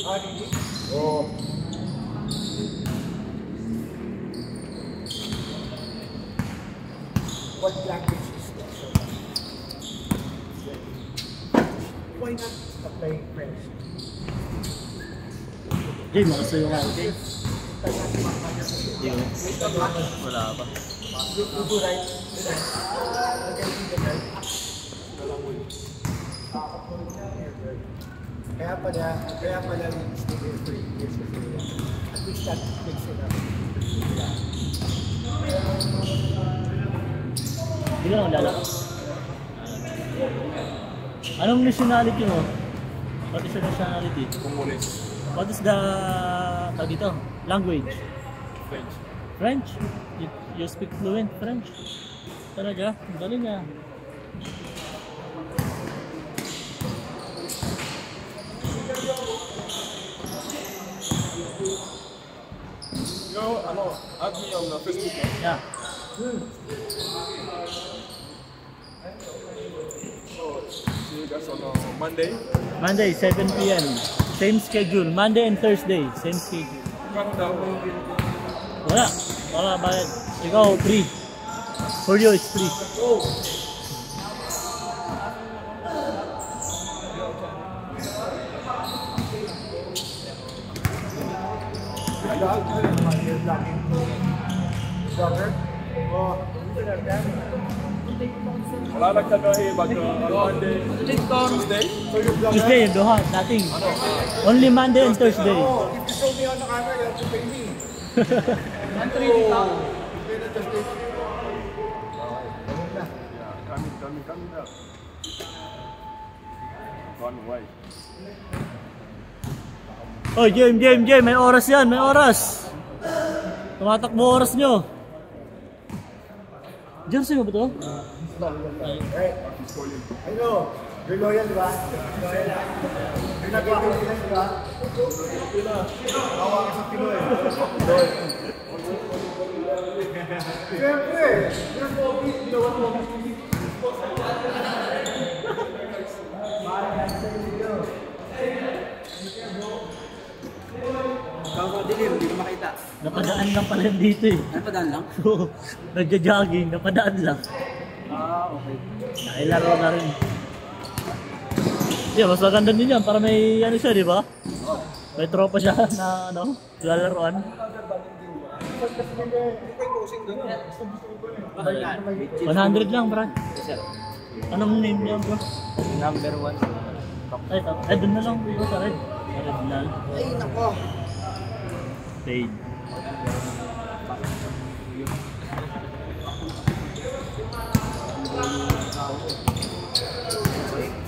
Ah, really? Oh. What language is this? Why not apply French? Jay, makasuyo nga. Jay. Wala pa. You do right. Kaya pala yung student for years at least that makes it up. Hindi ka lang lalaro. Anong nationality mo? What is your nationality? Congolese. What is the dito? Language? French. French? You speak fluent French? Talaga? Ang galing ah. Add me on Facebook. Yeah. See you guys on Monday. Monday, 7 p.m. Same schedule. Monday and Thursday. Same schedule. Wala. Wala bayad. Ikaw, free. For you, it's free. Wala nagkagahi bago Monday, Tuesday. Tuesday, doha, nothing. Only Monday and Thursday. If you show me on the camera, you have to pay me. Coming up. Gone away. Oh, James, may oras yan, may oras. Tumatakbo oras nyo. Jersey mo ba ito? Right. I know. You're loyal, di ba? Loyal. You're nagawa ko sila, di ba? Hawa ka sa Pinoy. Loyal. Siyempre, you're focused, ginawa mo. Dilim, hindi ko makita. Napadaan lang pala yun dito eh. Napadaan lang? So, nagja-jogging, napadaan lang. Okay. Nailaro na rin. Yeah, mas maganda din yan para may ano siya, di ba? May tropa siya na ano, lalaroan. 100 lang, bro. Anong name niya, bro? Number 1. Ay, dun na lang, bro, sa red. Red na. Ay, nako. Paid.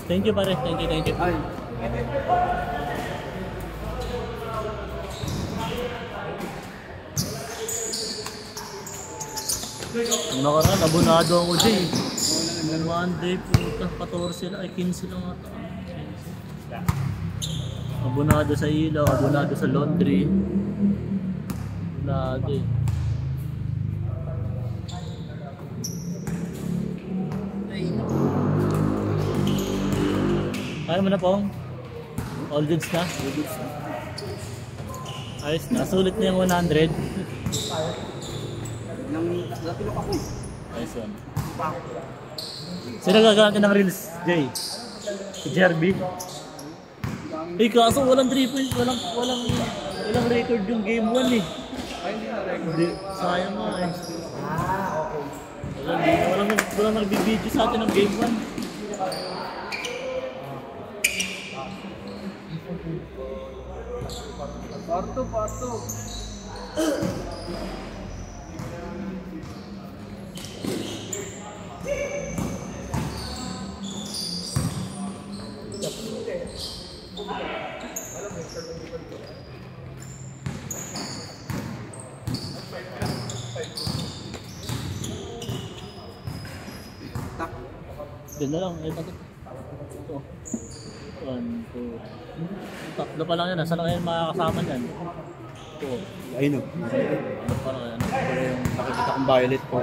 Thank you, pare. Thank you. Ay. Ang nakaraan, abonado ako dyan eh. Monday, puta, 14 lang, ay 15 lang ata. Abonado sa ilaw, abonado sa laundry. Abonado eh. Kaya mo na pong? All goods na? Ayos na, sulit na yung 100. Napilok ako eh. Nice one. Sino gagamit ng reels, Jay? Si Jerby? Eh kaso walang 3 points, walang record yung game 1 eh. Hindi, sayang nga eh. Walang nagbibideo sa atin ng game 1. Parto. Doon na lang, ito. 1, 2. Tatlo pa lang yan, nasa lang yan makakasama niyan. Ito. Ayun o. Ano pa lang yan? Pero yung nakikita kong violet po.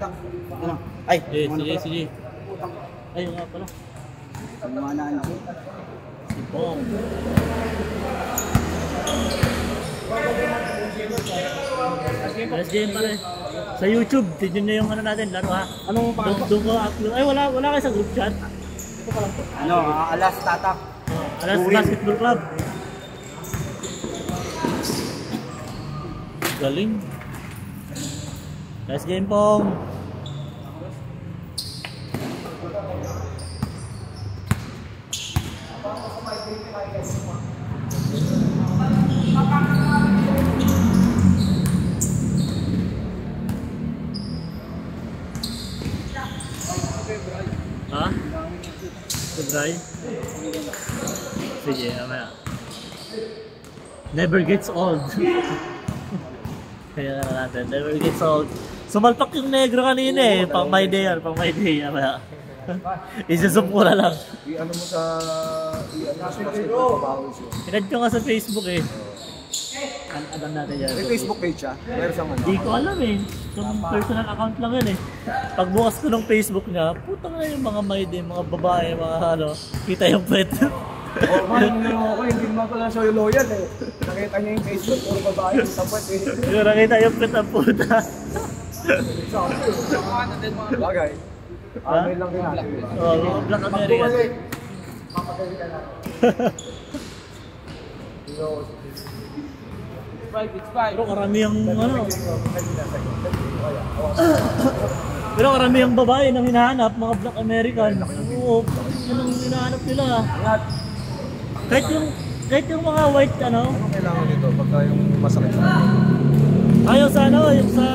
Ano? Ay, Sige. Ay, nga pala. Lumanaan ko. Si Bong. Last game pare. Sa YouTube, tignan nyo yung ano natin, laro ha. Anong pangalan? Doon ko upload. Ay, wala kayo sa group chat. Ano, Alas Tatak. Alas Basketball Club. Galing. Last game pong. Ha? February? Sige, mamaya. Never gets old. Kaya natin, never gets old. Sumalpak yung negro kanina eh. Pang my day yan, pang my day. Mamaya. Isasum ko na lang. I-ano mo sa... I-ano sa basketball pabawis yun. Pinad ko nga sa Facebook eh. Alam natin yan. May Facebook page siya? Meron siyang ano? Di ko alam eh. Yung personal account lang yan eh. Pagbukas ko ng Facebook niya, putang na yung mga may day, mga babae, mga ano, kita yung pwet. Oh, man, ako, hindi naman pala siya yung loyal eh. Nakita niya yung Facebook, puro babae, tapos eh. Yung nakita yung pwet ang puta. Bagay. Amin lang rin natin. Oh, mga Black American. Pero karami yung ano. Pero karami yung babae nang hinahanap, mga Black American. Oo, yun ang hinahanap nila. Kahit yung mga white ano. Anong kailangan dito pagka yung masakit sa akin? Ayaw sa ano, yung sa...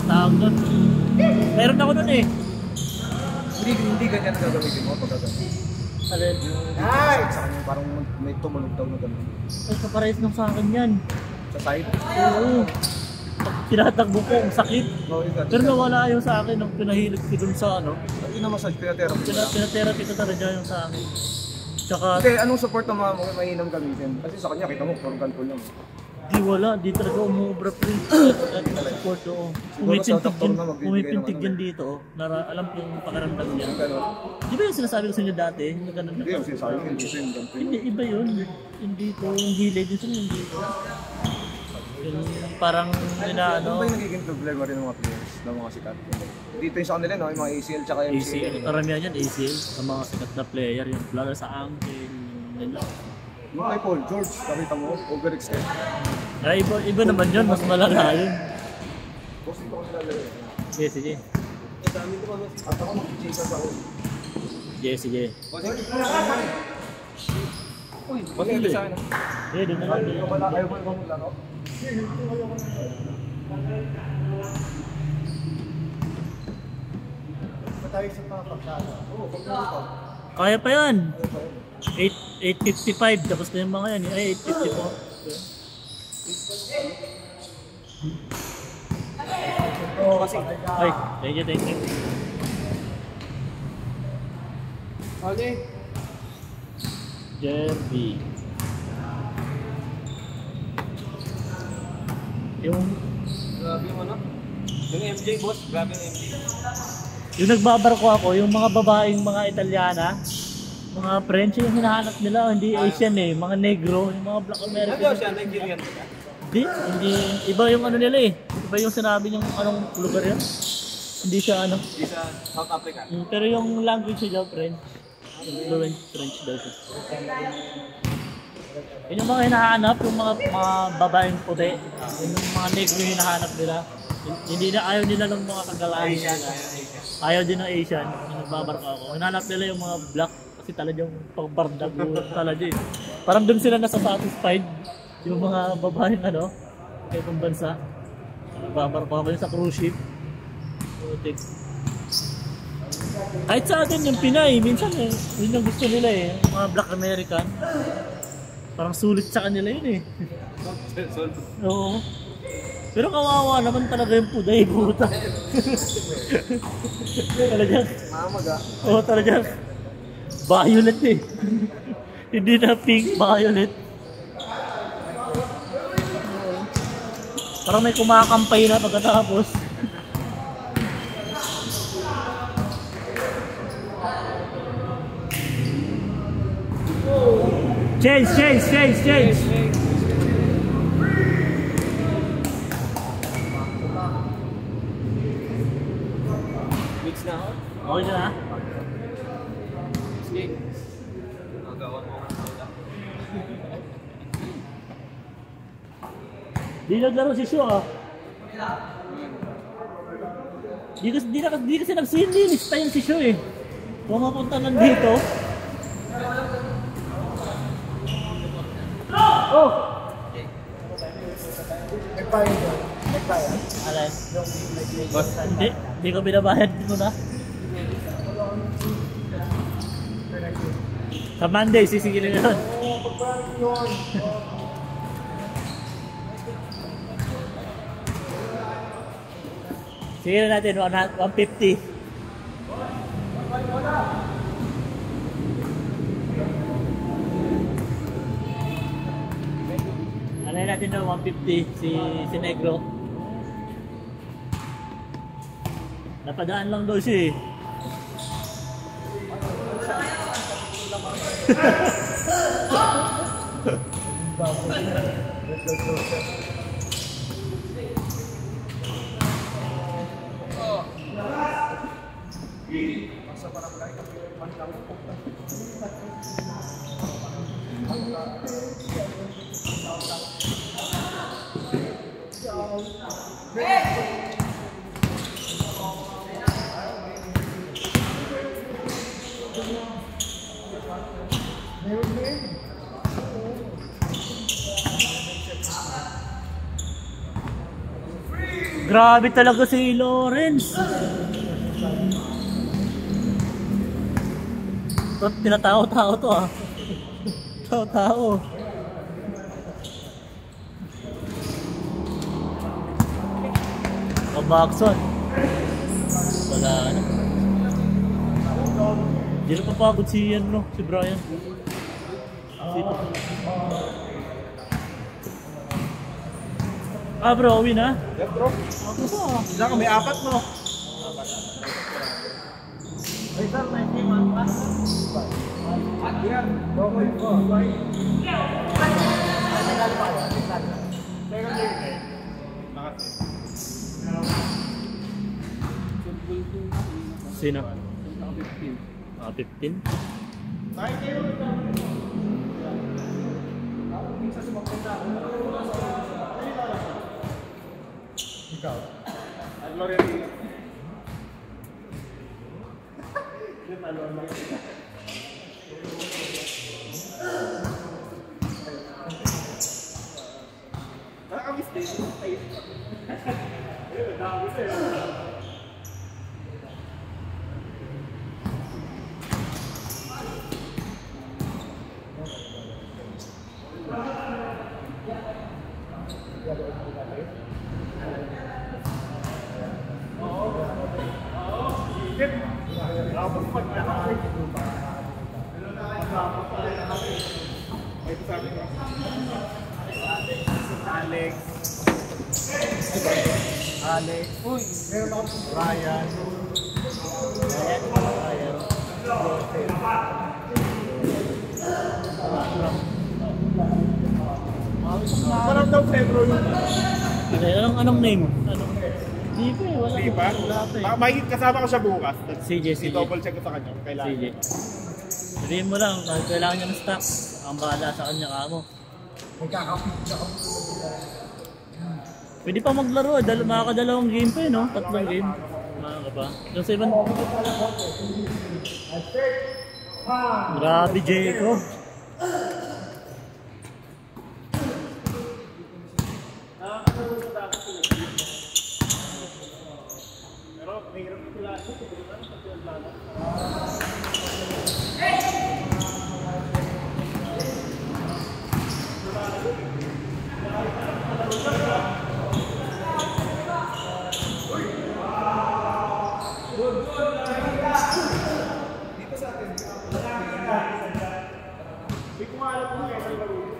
Tawag doon. Meron ako doon eh. Hindi ganyan ang gagamitin mo pag gagamitin. Alin? Nice! Sa kanya parang may tumunog daw na gano'n. Ay, kaparehas nung sa akin yan. Sa side? Oo. Pag tinatakbo ko, ang sakit. No, Pero nawala yung sa akin nung pinahilig ko dun sa ano. Hindi na massage, pinatera mo lang. Pinatherapy ko talaga yung sa akin. Tsaka, Hindi, anong support na mga mainam gamitin? Kasi sa kanya, kita mo, puro ganito lang. di talaga umubra pre. Support oo. Pumipintig yan dito oh. Alam ko yung pakiramdam niya. Di ba yung sinasabi ko sa inyo dati? Yung ganun na. Hindi, yung sinasabi ko, hindi siya yung ganito. Hindi, iba yun. Yung dito, yung gilid, yung dito. Yung parang Ano ano. ba yung nagiging problema rin ng mga players, ng mga sikat? Dito yung sa kanila, no? Yung mga ACL tsaka yung ACL, karamihan yan ACL. Sa mga sikat na player, yung lalo sa ankle, nila. Yung kay Paul George, nakita mo, overextend. Ay, iba naman yun, mas malala yun. Boss, dito ko nilalagay. Sige. At ako mag-chase ako. Sige. Uy, boss, ito sa akin. Sige, doon na lang. Ayaw ba maglaro? Matayos sa papagsala. Oo, pagkakita. Kaya pa yan. 8:55 tapos na yung mga yan. Ay, 8:54. Oo, kasi. Ay, thank you. Okay. Jerby. Yung Grabe yung ano? Yung MJ, boss. Grabe yung MJ. yung nagbabarko ako, yung mga babaeng mga Italiana, mga French yung hinahanap nila, hindi Asian eh, mga negro, yung mga Black American. Ano siya? Nigerian ba? Hindi, iba yung ano nila eh. Iba yung sinabi yung anong lugar yun. Hindi siya ano. Hindi sa South Africa. Pero yung language niya French. Fluent French daw siya. Yun yung mga hinahanap, yung mga babaeng puti. Yung mga negro yung hinahanap nila. Hindi na ayaw nila ng mga kagalahan nila. Ayaw din ng Asian. Yung nagbabarka ako. Hinahanap nila yung mga black kasi talagang pangbardag talaga eh. Parang dun sila nasa satisfied. Yung mga babaeng ano, kaya pang bansa. Nagbabarka ako yun sa cruise ship. Putik. Kahit sa atin yung Pinay, minsan yun yung gusto nila eh. Yung mga Black American. Parang sulit sa kanila yun eh. Oo. Pero kawawa naman talaga yung puday, puta. Talagang, Mamaga. oo talagang violet eh. Hindi na pink, violet. Parang may kumakampay na pagkatapos. Change. Mix na ako. Okay na. Sige. Nagawa mo. Di naglaro si Shu ah. Di kasi nagsinilista yun si Shu eh. Kung mapunta nandito. Oh! Nagbayad yun. Nagbayad. Alay. Boss. Hindi ko binabayad mo na. Sa Monday, sisigilin na yun. Sige na natin, 150. Alay natin na 150 si Negro. Napadaan lang daw siya eh. Grabe talaga si Lawrence. Tinatao-tao to ah. Tao-tao. Kabakson. Wala na. Hindi na papagod si si Brian. Bro, win ha? Yep, bro. Ako ba? Sila ka, may 4 no? Sino? 15? Ikaw. Alex. Uy, meron ako Ryan. Parang daw Febro yun. Anong name? Hindi pa eh, wala. Hindi pa? Wala pa eh. May kasama ko siya bukas. CJ. I-double check ko sa kanya. Kailangan. CJ. Sabihin mo lang, kailangan niya ng stock. Ang bahala sa kanya kamo. Nagkakapit siya. Pwede pa maglaro, makakadalawang game pa eh, no? 3 game. Mga ba? Yung 7... Grabe, Jacob.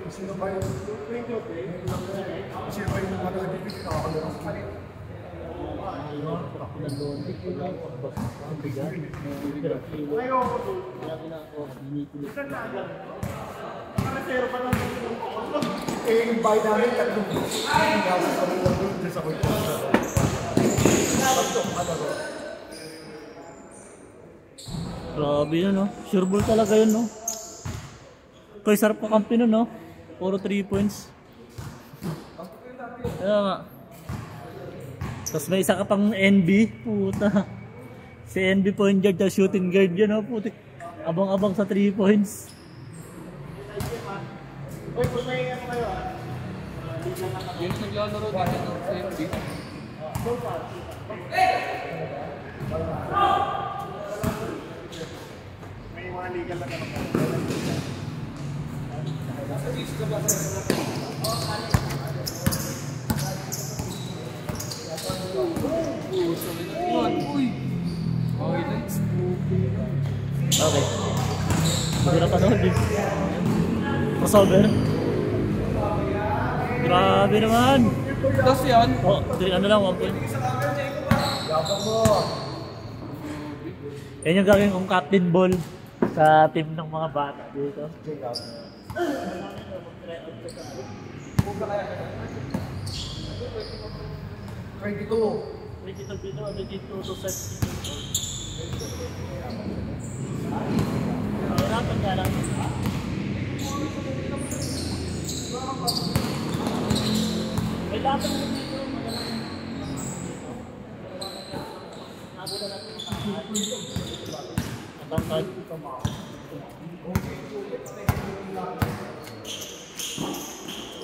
Sino ba yung mag-adipit ka ako lang? Eh, yung bahay namin, tatlong nasa sa mga doon sa kulto. Grabe yun, no? Sure ball talaga yun, no? Kaya sarap pa kampi nun, no? Puro 3 points. Kaya nga. Tapos may isa ka pang NB. Puta. Si NB point guard at shooting guard yun, no? Puti. Abang-abang sa 3 points. Uy, kung may ano kayo, ah. Yung naglalaro dito sa MJ. May mga legal na naman. Uy! Highlights. Okay. Hindi na panood yun. Crossover. Grabe naman. Tapos yan. Oh, ano lang, 1 point. Yan yung gagawin kong captain ball sa team ng mga bata dito. 22 dito, 22 to set. Hirapan ka lang. May laban mo dito. Nabulan natin ang bangkad.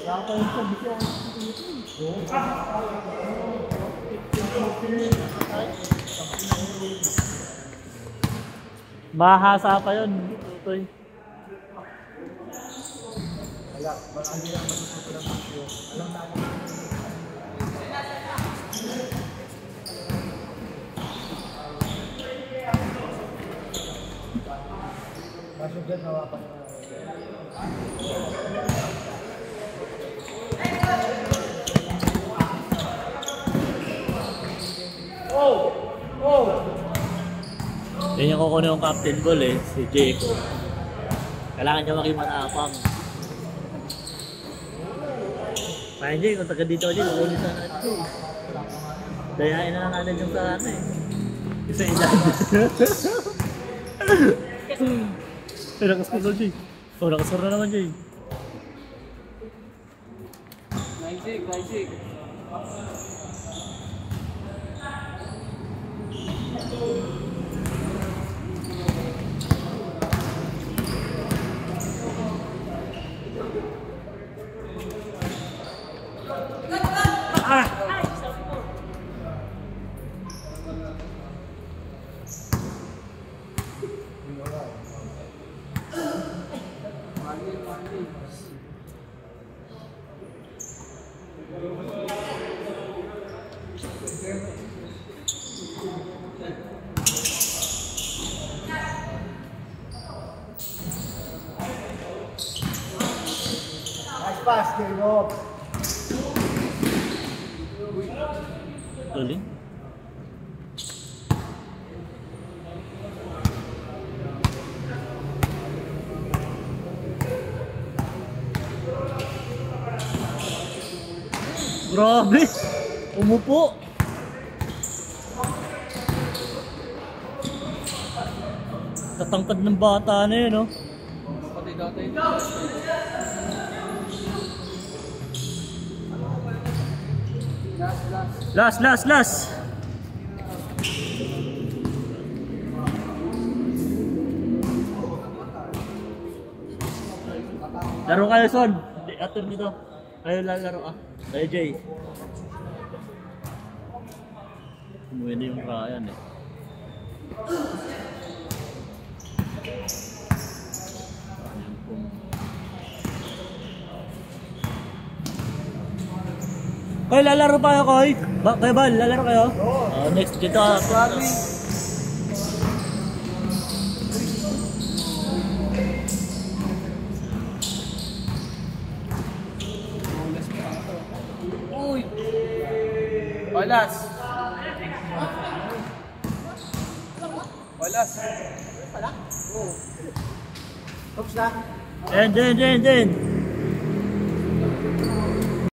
Wala pa yung sabi siya. Mahasa pa yun. Tutoy. Wala, hindi lang matututo ng video. Alam namin. Kaso dyan, nawapan na. Yan yung kukunin yung captain ball eh, si Jake. Kailangan niya maging matapang. Kaya Jake, kung taga dito Jake, kukunin sa natin eh. Dayain na lang natin yung sa ano eh. Isa edad. Ay, nakascore na Jake. Oh, nakascore na naman Jake. Nice. Nice pass, game off. Tuloy. Grabe! Umupo! Katangkad ng bata na yun, no? Pati dati yun. Last! Laro kayo, Son! Atur dito. Kayo lalaro ah. Kayo, Jay. Umuwi na yung Ryan eh. Koy, lalaro pa kayo, Koy? Kayo ba? Lalaro kayo? Oo. Next, dito ah. Uy! Walas! Oops na. And then.